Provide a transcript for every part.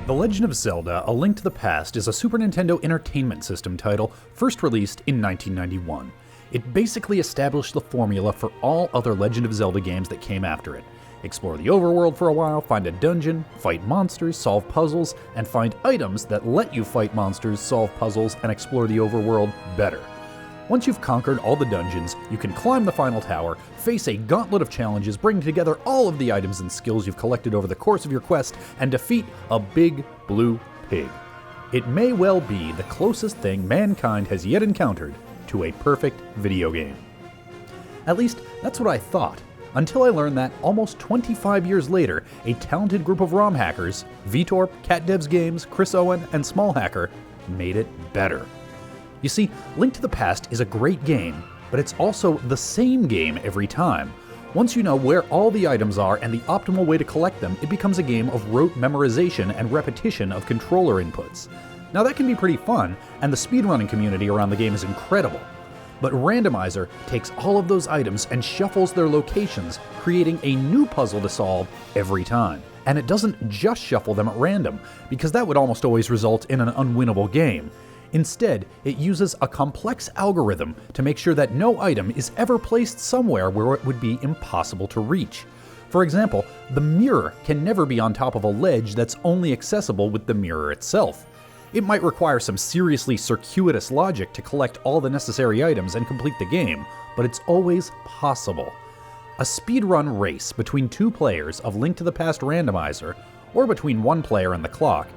The Legend of Zelda: A Link to the Past is a Super Nintendo Entertainment System title first released in 1991. It basically established the formula for all other Legend of Zelda games that came after it. Explore the overworld for a while, find a dungeon, fight monsters, solve puzzles, and find items that let you fight monsters, solve puzzles, and explore the overworld better. Once you've conquered all the dungeons, you can climb the final tower, face a gauntlet of challenges, bring together all of the items and skills you've collected over the course of your quest, and defeat a big blue pig. It may well be the closest thing mankind has yet encountered to a perfect video game. At least, that's what I thought, until I learned that almost 25 years later, a talented group of ROM hackers, Vtorp, CatDevs Games, Chris Owen, and Small Hacker, made it better. You see, Link to the Past is a great game, but it's also the same game every time. Once you know where all the items are and the optimal way to collect them, it becomes a game of rote memorization and repetition of controller inputs. Now that can be pretty fun, and the speedrunning community around the game is incredible. But Randomizer takes all of those items and shuffles their locations, creating a new puzzle to solve every time. And it doesn't just shuffle them at random, because that would almost always result in an unwinnable game. Instead, it uses a complex algorithm to make sure that no item is ever placed somewhere where it would be impossible to reach. For example, the mirror can never be on top of a ledge that's only accessible with the mirror itself. It might require some seriously circuitous logic to collect all the necessary items and complete the game, but it's always possible. A speedrun race between two players of Link to the Past Randomizer, or between one player and the clock,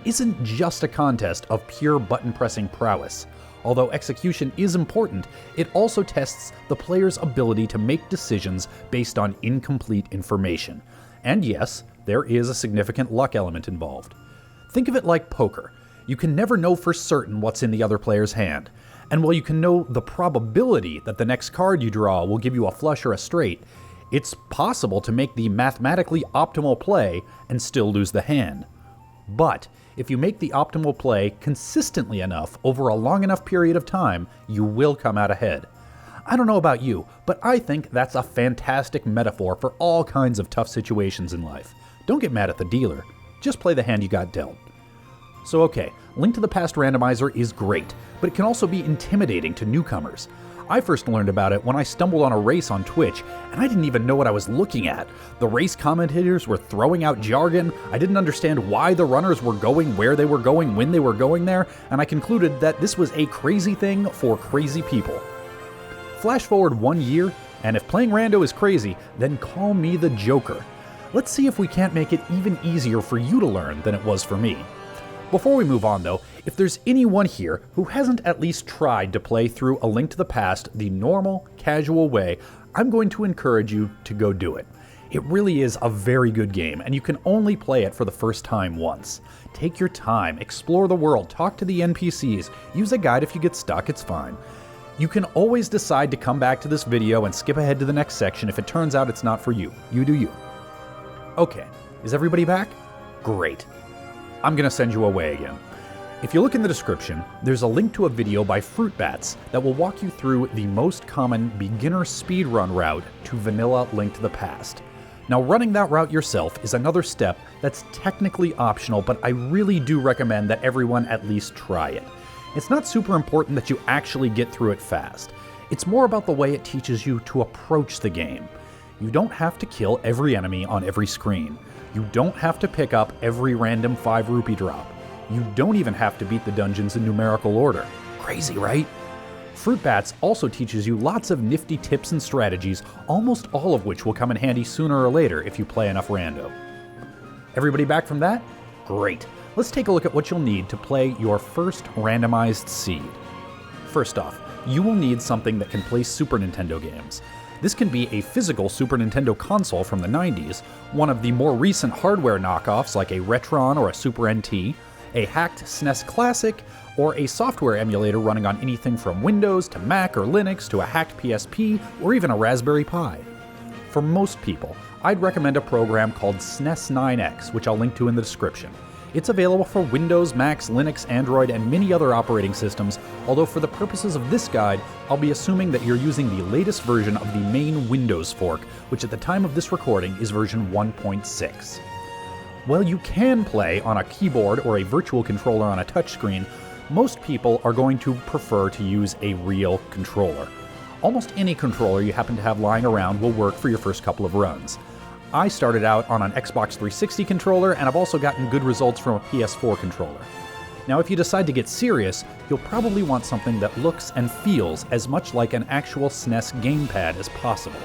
isn't just a contest of pure button-pressing prowess. Although execution is important, it also tests the player's ability to make decisions based on incomplete information. And yes, there is a significant luck element involved. Think of it like poker. You can never know for certain what's in the other player's hand. And while you can know the probability that the next card you draw will give you a flush or a straight, it's possible to make the mathematically optimal play and still lose the hand. But if you make the optimal play consistently enough over a long enough period of time, you will come out ahead. I don't know about you, but I think that's a fantastic metaphor for all kinds of tough situations in life. Don't get mad at the dealer, just play the hand you got dealt. So okay, Link to the Past Randomizer is great, but it can also be intimidating to newcomers. I first learned about it when I stumbled on a race on Twitch, and I didn't even know what I was looking at. The race commentators were throwing out jargon, I didn't understand why the runners were going where they were going when they were going there, and I concluded that this was a crazy thing for crazy people. Flash forward 1 year, and if playing rando is crazy, then call me the Joker. Let's see if we can't make it even easier for you to learn than it was for me. Before we move on though, if there's anyone here who hasn't at least tried to play through A Link to the Past the normal, casual way, I'm going to encourage you to go do it. It really is a very good game, and you can only play it for the first time once. Take your time, explore the world, talk to the NPCs, use a guide if you get stuck, it's fine. You can always decide to come back to this video and skip ahead to the next section if it turns out it's not for you. You do you. Okay, is everybody back? Great. I'm gonna send you away again. If you look in the description, there's a link to a video by Fruit Bats that will walk you through the most common beginner speedrun route to vanilla Link to the Past. Now, running that route yourself is another step that's technically optional, but I really do recommend that everyone at least try it. It's not super important that you actually get through it fast. It's more about the way it teaches you to approach the game. You don't have to kill every enemy on every screen. You don't have to pick up every random 5 rupee drop. You don't even have to beat the dungeons in numerical order. Crazy, right? Fruit Bats also teaches you lots of nifty tips and strategies, almost all of which will come in handy sooner or later if you play enough rando. Everybody back from that? Great. Let's take a look at what you'll need to play your first randomized seed. First off, you will need something that can play Super Nintendo games. This can be a physical Super Nintendo console from the 90s, one of the more recent hardware knockoffs like a Retron or a Super NT, a hacked SNES Classic, or a software emulator running on anything from Windows to Mac or Linux to a hacked PSP or even a Raspberry Pi. For most people, I'd recommend a program called SNES 9X, which I'll link to in the description. It's available for Windows, Macs, Linux, Android, and many other operating systems, although for the purposes of this guide, I'll be assuming that you're using the latest version of the main Windows fork, which at the time of this recording is version 1.6. While you can play on a keyboard or a virtual controller on a touchscreen, most people are going to prefer to use a real controller. Almost any controller you happen to have lying around will work for your first couple of runs. I started out on an Xbox 360 controller, and I've also gotten good results from a PS4 controller. Now, if you decide to get serious, you'll probably want something that looks and feels as much like an actual SNES gamepad as possible.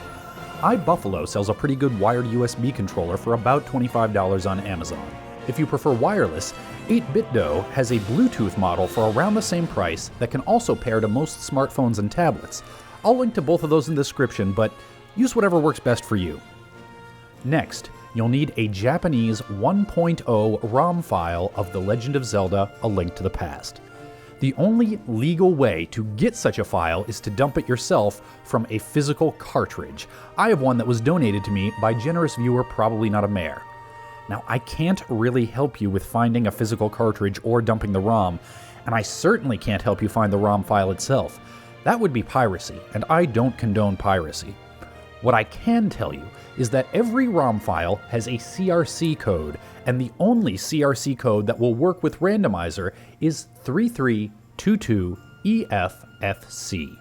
iBuffalo sells a pretty good wired USB controller for about $25 on Amazon. If you prefer wireless, 8BitDo has a Bluetooth model for around the same price that can also pair to most smartphones and tablets. I'll link to both of those in the description, but use whatever works best for you. Next, you'll need a Japanese 1.0 ROM file of The Legend of Zelda: A Link to the Past. The only legal way to get such a file is to dump it yourself from a physical cartridge. I have one that was donated to me by generous viewer Probably Not a Mayor. Now, I can't really help you with finding a physical cartridge or dumping the ROM, and I certainly can't help you find the ROM file itself. That would be piracy, and I don't condone piracy. What I can tell you is that every ROM file has a CRC code, and the only CRC code that will work with Randomizer is 3322EFFC.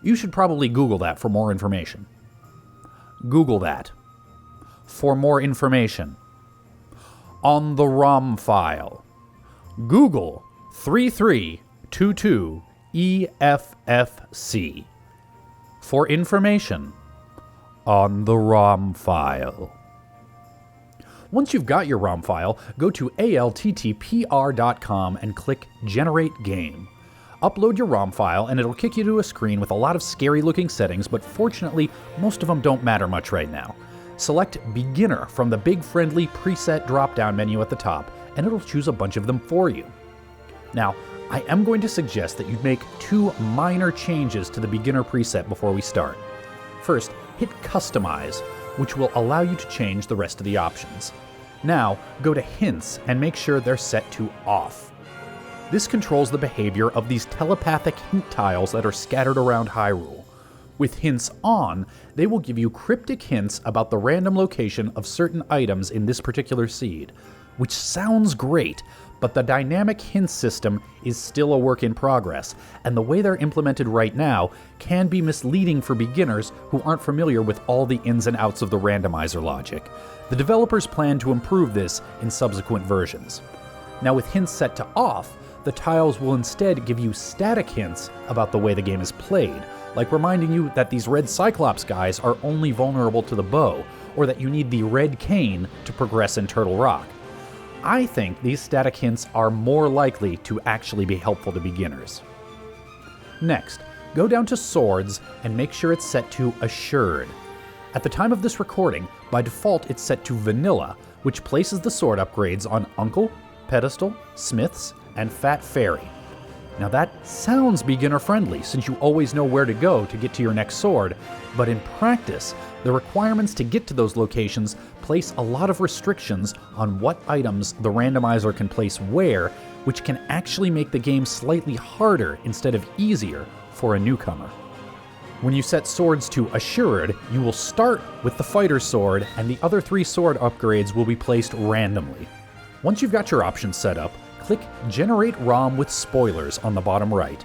You should probably Google that for more information. Google that for more information on the ROM file. Google 3322EFFC for information on the ROM file. Once you've got your ROM file, go to ALTTPR.com and click Generate Game. Upload your ROM file and it'll kick you to a screen with a lot of scary looking settings, but fortunately, most of them don't matter much right now. Select Beginner from the big friendly preset drop-down menu at the top, and it'll choose a bunch of them for you. Now, I am going to suggest that you make two minor changes to the Beginner preset before we start. First, hit Customize, which will allow you to change the rest of the options. Now, go to Hints and make sure they're set to Off. This controls the behavior of these telepathic hint tiles that are scattered around Hyrule. With Hints on, they will give you cryptic hints about the random location of certain items in this particular seed, which sounds great, but the dynamic hint system is still a work in progress, and the way they're implemented right now can be misleading for beginners who aren't familiar with all the ins and outs of the randomizer logic. The developers plan to improve this in subsequent versions. Now, with hints set to off, the tiles will instead give you static hints about the way the game is played, like reminding you that these red Cyclops guys are only vulnerable to the bow, or that you need the red cane to progress in Turtle Rock. I think these static hints are more likely to actually be helpful to beginners. Next, go down to Swords and make sure it's set to Assured. At the time of this recording, by default it's set to Vanilla, which places the sword upgrades on Uncle, Pedestal, Smiths, and Fat Fairy. Now that sounds beginner-friendly, since you always know where to go to get to your next sword, but in practice, the requirements to get to those locations place a lot of restrictions on what items the randomizer can place where, which can actually make the game slightly harder instead of easier for a newcomer. When you set swords to Assured, you will start with the fighter sword, and the other 3 sword upgrades will be placed randomly. Once you've got your options set up, click Generate ROM with Spoilers on the bottom right.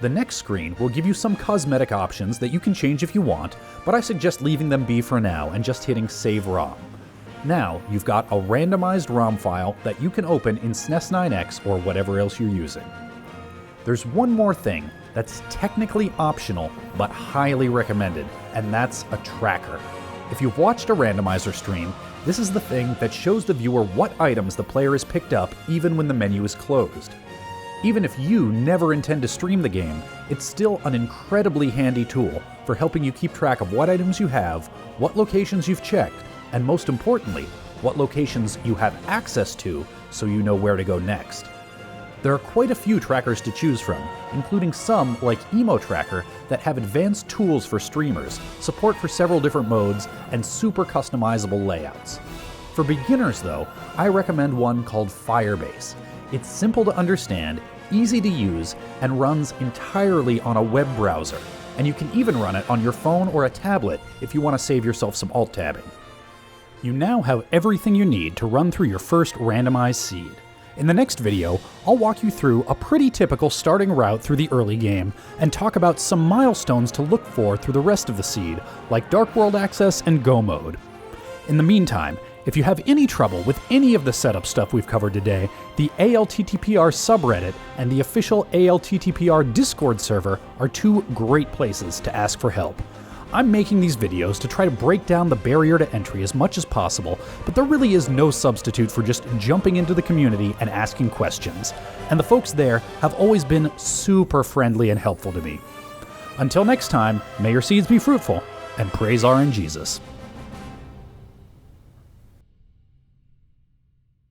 The next screen will give you some cosmetic options that you can change if you want, but I suggest leaving them be for now and just hitting Save ROM. Now, you've got a randomized ROM file that you can open in SNES 9X or whatever else you're using. There's one more thing that's technically optional, but highly recommended, and that's a tracker. If you've watched a randomizer stream, this is the thing that shows the viewer what items the player has picked up even when the menu is closed. Even if you never intend to stream the game, it's still an incredibly handy tool for helping you keep track of what items you have, what locations you've checked, and most importantly, what locations you have access to so you know where to go next. There are quite a few trackers to choose from, including some like Emo Tracker that have advanced tools for streamers, support for several different modes, and super customizable layouts. For beginners though, I recommend one called Firebase. It's simple to understand, easy to use, and runs entirely on a web browser, and you can even run it on your phone or a tablet if you want to save yourself some alt-tabbing. You now have everything you need to run through your first randomized seed. In the next video, I'll walk you through a pretty typical starting route through the early game, and talk about some milestones to look for through the rest of the seed, like Dark World Access and Go Mode. In the meantime, if you have any trouble with any of the setup stuff we've covered today, the ALTTPR subreddit and the official ALTTPR Discord server are two great places to ask for help. I'm making these videos to try to break down the barrier to entry as much as possible, but there really is no substitute for just jumping into the community and asking questions. And the folks there have always been super friendly and helpful to me. Until next time, may your seeds be fruitful, and praise RNGesus.